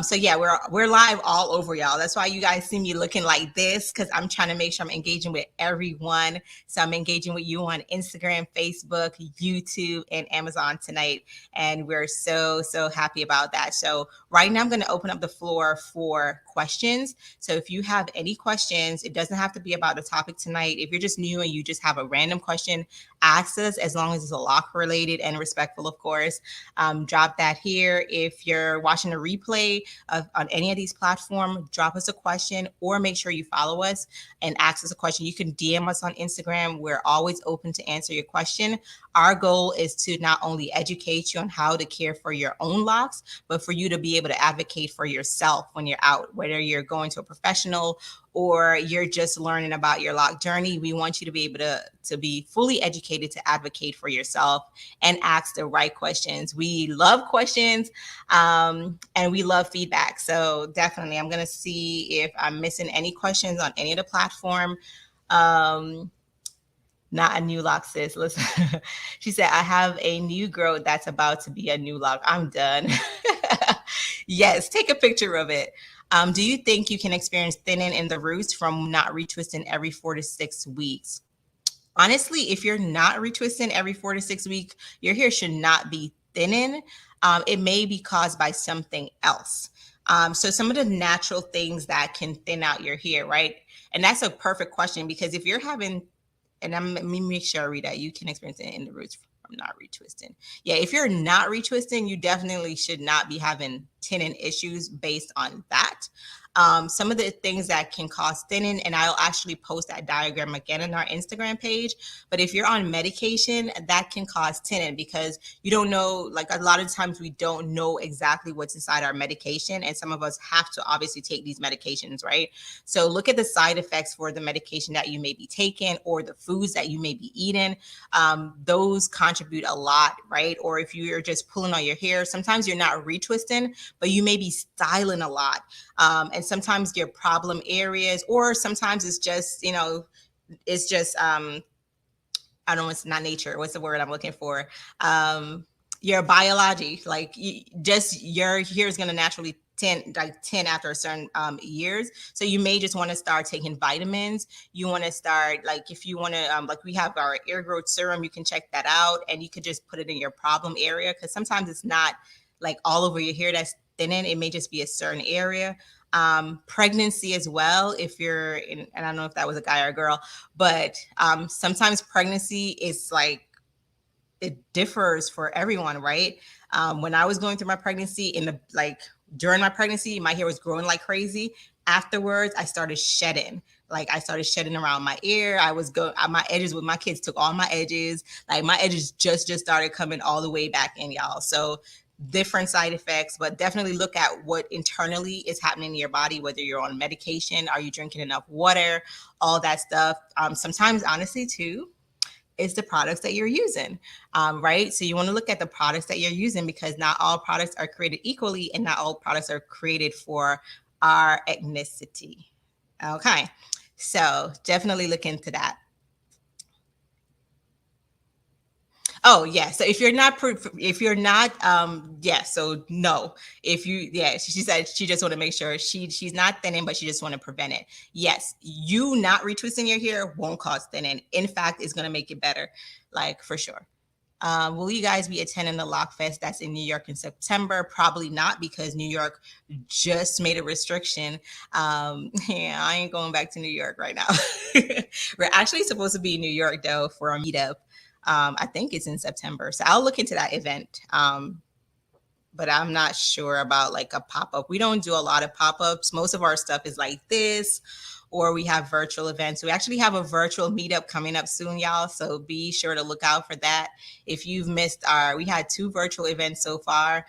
So yeah, we're live all over, y'all. That's why you guys see me looking like this, because I'm trying to make sure I'm engaging with everyone. So I'm engaging with you on Instagram, Facebook, YouTube, and Amazon tonight, and we're so happy about that. So right now I'm going to open up the floor for questions. So if you have any questions, it doesn't have to be about the topic tonight. If you're just new and you just have a random question, ask us, as long as it's a lock related and respectful, of course. Drop that here. If you're watching a replay on any of these platforms, drop us a question, or make sure you follow us and ask us a question. You can DM us on Instagram. We're always open to answer your question. Our goal is to not only educate you on how to care for your own locks, but for you to be able to advocate for yourself when you're out, whether you're going to a professional or you're just learning about your lock journey. We want you to be able to be fully educated to advocate for yourself and ask the right questions. We love questions, and we love feedback. So definitely, I'm going to see if I'm missing any questions on any of the platform. Not a new lock, sis. Listen, she said, I have a new growth that's about to be a new lock. I'm done. Yes, take a picture of it. Do you think you can experience thinning in the roots from not retwisting every 4 to 6 weeks? Honestly, if you're not retwisting every 4 to 6 weeks, your hair should not be thinning. It may be caused by something else. So some of the natural things that can thin out your hair, right? And that's a perfect question, because if you're having, and let me make sure I read that, you can experience it in the roots from not retwisting. Yeah, if you're not retwisting, you definitely should not be having thinning issues based on that. Some of the things that can cause thinning, and I'll actually post that diagram again in our Instagram page. But if you're on medication, that can cause thinning, because you don't know, like a lot of times we don't know exactly what's inside our medication. And some of us have to obviously take these medications, right? So look at the side effects for the medication that you may be taking, or the foods that you may be eating. Those contribute a lot, right? Or if you're just pulling on your hair, sometimes you're not retwisting, but you may be styling a lot. And sometimes your problem areas, or sometimes it's just, it's just, I don't know, it's not nature. What's the word I'm looking for? Your biology, like just your hair is going to naturally tend after a certain years. So you may just want to start taking vitamins. You want to start, like, if you want to, like, we have our air growth serum, you can check that out, and you could just put it in your problem area, because sometimes it's not like all over your hair that's thinning. It may just be a certain area. Pregnancy as well, if you're in, and I don't know if that was a guy or a girl, but sometimes pregnancy is like, it differs for everyone, right? When I was going through my pregnancy, during my pregnancy, my hair was growing like crazy. Afterwards, I started shedding. Like, I started shedding around my ear. I was going, my edges, with my kids took all my edges. Like, my edges just started coming all the way back in, y'all. So different side effects, but definitely look at what internally is happening in your body, whether you're on medication, are you drinking enough water, all that stuff. Sometimes, honestly, too, is the products that you're using, right? So you want to look at the products that you're using, because not all products are created equally, and not all products are created for our ethnicity. Okay, so definitely look into that. Oh yeah. So if you're not, yeah. So no. If you, yeah, she said she just want to make sure she's not thinning, but she just want to prevent it. Yes, you not retwisting your hair won't cause thinning. In fact, it's gonna make it better, like for sure. Will you guys be attending the Lock Fest that's in New York in September? Probably not, because New York just made a restriction. Yeah, I ain't going back to New York right now. We're actually supposed to be in New York though for a meetup. I think it's in September, so I'll look into that event. But I'm not sure about like a pop up. We don't do a lot of pop ups. Most of our stuff is like this, or we have virtual events. We actually have a virtual meetup coming up soon, y'all. So be sure to look out for that. If you've missed we had 2 virtual events so far.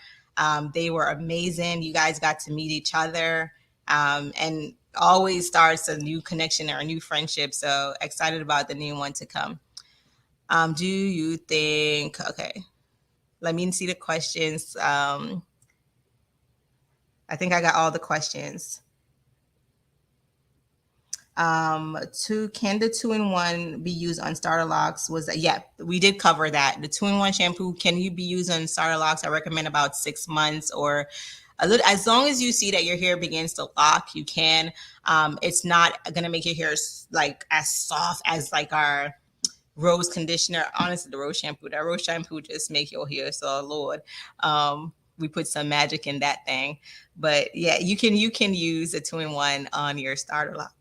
They were amazing. You guys got to meet each other, and always starts a new connection or a new friendship. So excited about the new one to come. Do you think, okay, let me see the questions. I think I got all the questions. Can the 2-in-1 be used on starter locks? Was that, yeah, we did cover that. The 2-in-1 shampoo, can you be used on starter locks? I recommend about 6 months or a little, as long as you see that your hair begins to lock, you can. It's not gonna make your hair like as soft as like our rose conditioner. Honestly, the rose shampoo just make your hair so Lord. We put some magic in that thing. But yeah, you can use a 2-in-1 on your starter lock.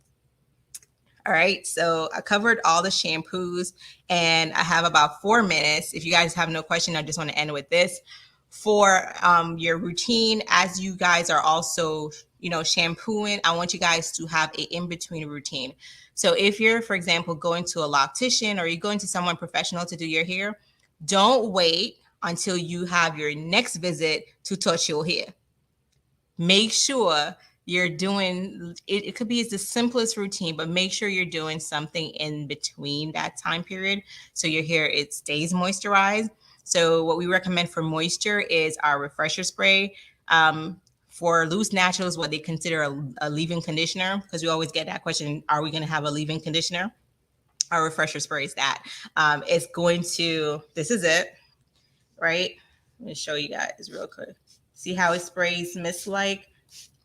All right, so I covered all the shampoos and I have about 4 minutes. If you guys have no question, I just want to end with this. For your routine, as you guys are also, shampooing, I want you guys to have a in-between routine. So if you're, for example, going to a loctician or you're going to someone professional to do your hair, don't wait until you have your next visit to touch your hair. Make sure you're doing it. It could be the simplest routine, but make sure you're doing something in between that time period so your hair it stays moisturized. So what we recommend for moisture is our refresher spray. For loose naturals, what they consider a leave-in conditioner, because we always get that question: are we going to have a leave-in conditioner? Our refresher spray is that. It's going to. This is it, right? Let me show you guys real quick. See how it sprays mist-like?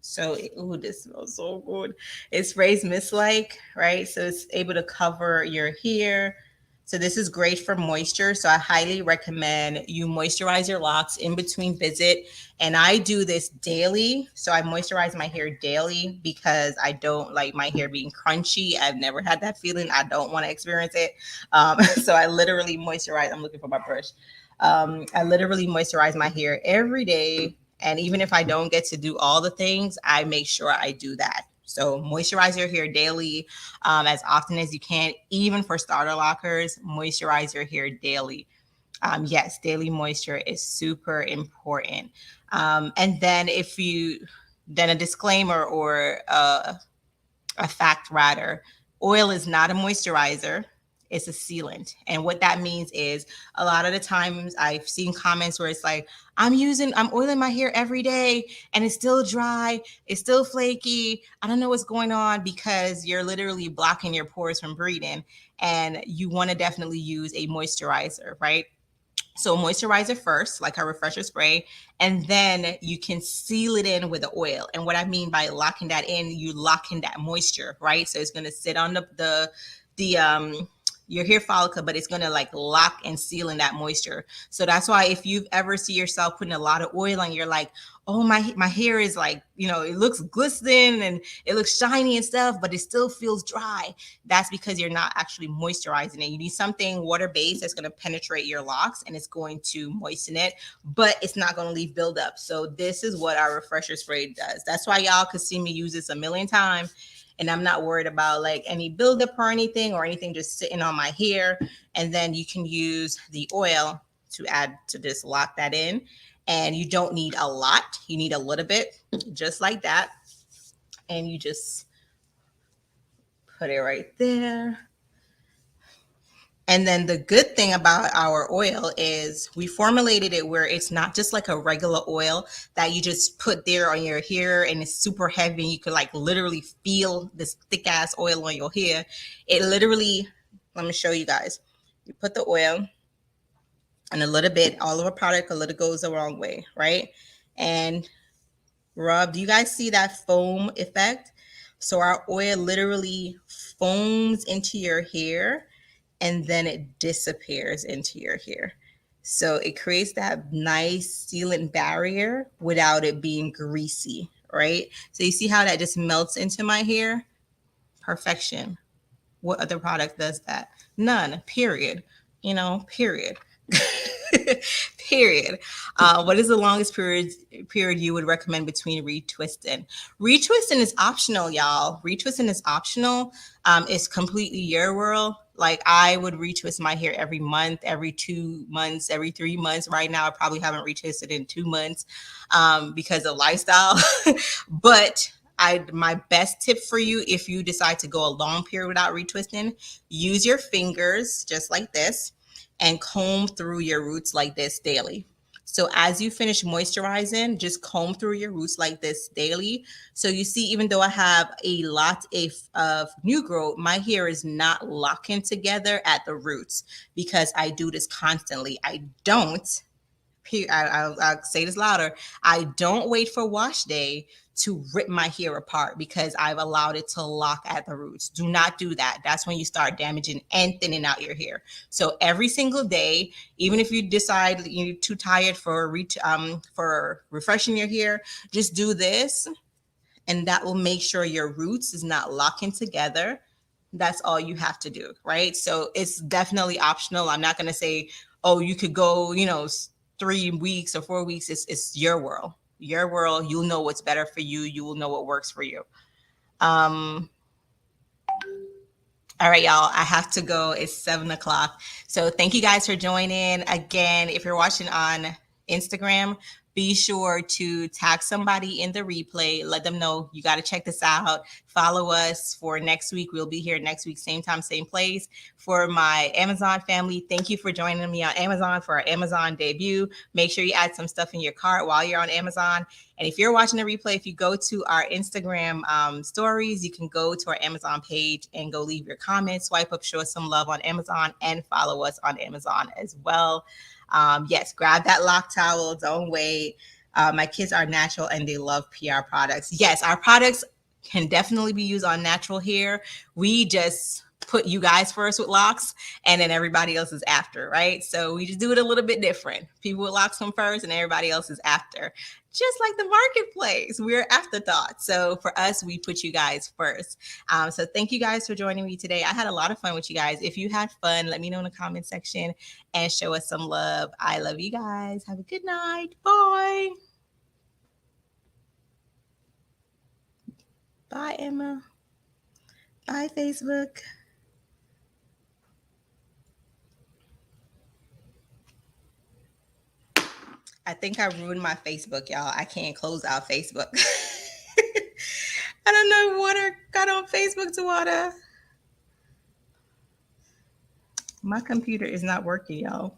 So, ooh, this smells so good. It sprays mist-like, right? So it's able to cover your hair. So this is great for moisture. So I highly recommend you moisturize your locks in between visit. And I do this daily. So I moisturize my hair daily because I don't like my hair being crunchy. I've never had that feeling. I don't want to experience it. So I literally moisturize. I'm looking for my brush. I literally moisturize my hair every day. And even if I don't get to do all the things, I make sure I do that. So moisturize your hair daily, as often as you can. Even for starter lockers, moisturize your hair daily. Yes, daily moisture is super important. And then then a disclaimer or a fact rather, oil is not a moisturizer. It's a sealant. And what that means is a lot of the times I've seen comments where it's like, I'm oiling my hair every day and it's still dry. It's still flaky. I don't know what's going on, because you're literally blocking your pores from breathing. And you want to definitely use a moisturizer, right? So moisturizer first, like a refresher spray, and then you can seal it in with the oil. And what I mean by locking that in, you lock in that moisture, right? So it's going to sit on the your hair follicle, but it's going to like lock and seal in that moisture. So that's why if you've ever see yourself putting a lot of oil on, you're like, oh, my hair is like, it looks glistening and it looks shiny and stuff, but it still feels dry. That's because you're not actually moisturizing it. You need something water-based that's going to penetrate your locks and it's going to moisten it, but it's not going to leave buildup. So this is what our refresher spray does. That's why y'all could see me use this a million times. And I'm not worried about like any buildup or anything just sitting on my hair. And then you can use the oil to add to just lock that in. And you don't need a lot. You need a little bit, just like that. And you just put it right there. And then the good thing about our oil is we formulated it where it's not just like a regular oil that you just put there on your hair and it's super heavy. You could like literally feel this thick ass oil on your hair. It literally, let me show you guys. You put the oil And a little bit, all of a product, a little goes the wrong way, right? And rub. Do you guys see that foam effect? So our oil literally foams into your hair and then it disappears into your hair. So it creates that nice sealant barrier without it being greasy, right? So you see how that just melts into my hair? Perfection. What other product does that? None, period. Period. Period. What is the longest period you would recommend between retwisting? Retwisting is optional, y'all. Retwisting is optional. It's completely your world. Like I would retwist my hair every month, every 2 months, every 3 months. Right now, I probably haven't retwisted in 2 months because of lifestyle. But my best tip for you, if you decide to go a long period without retwisting, use your fingers just like this and comb through your roots like this daily. So as you finish moisturizing, just comb through your roots like this daily. So you see, even though I have a lot of new growth, my hair is not locking together at the roots because I do this constantly. I'll say this louder. I don't wait for wash day to rip my hair apart because I've allowed it to lock at the roots. Do not do that. That's when you start damaging and thinning out your hair. So every single day, even if you decide you're too tired for refreshing your hair, just do this, and that will make sure your roots is not locking together. That's all you have to do, right? So it's definitely optional. I'm not going to say, oh, you could go, 3 weeks or 4 weeks. It's your world. Your world. You'll know what's better for you. You will know what works for you. All right, y'all, I have to go. It's 7 o'clock. So thank you guys for joining. Again, if you're watching on Instagram, be sure to tag somebody in the replay. Let them know you got to check this out. Follow us for next week. We'll be here next week, same time, same place. For my Amazon family, thank you for joining me on Amazon for our Amazon debut. Make sure you add some stuff in your cart while you're on Amazon. And if you're watching the replay, if you go to our Instagram stories, you can go to our Amazon page and go leave your comments, swipe up, show us some love on Amazon, and follow us on Amazon as well. Yes, grab that lock towel. Don't wait. My kids are natural and they love PR products. Yes, our products can definitely be used on natural hair. We just put you guys first with locks and then everybody else is after, right? So we just do it a little bit different. People with locks come first and everybody else is after. Just like the marketplace, we're afterthought. So for us, we put you guys first. So thank you guys for joining me today. I had a lot of fun with you guys. If you had fun, let me know in the comment section and show us some love. I love you guys. Have a good night. Bye. Bye, Emma. Bye, Facebook. I think I ruined my Facebook, y'all. I can't close out Facebook. I don't know what I got on Facebook, Tawada. My computer is not working, y'all.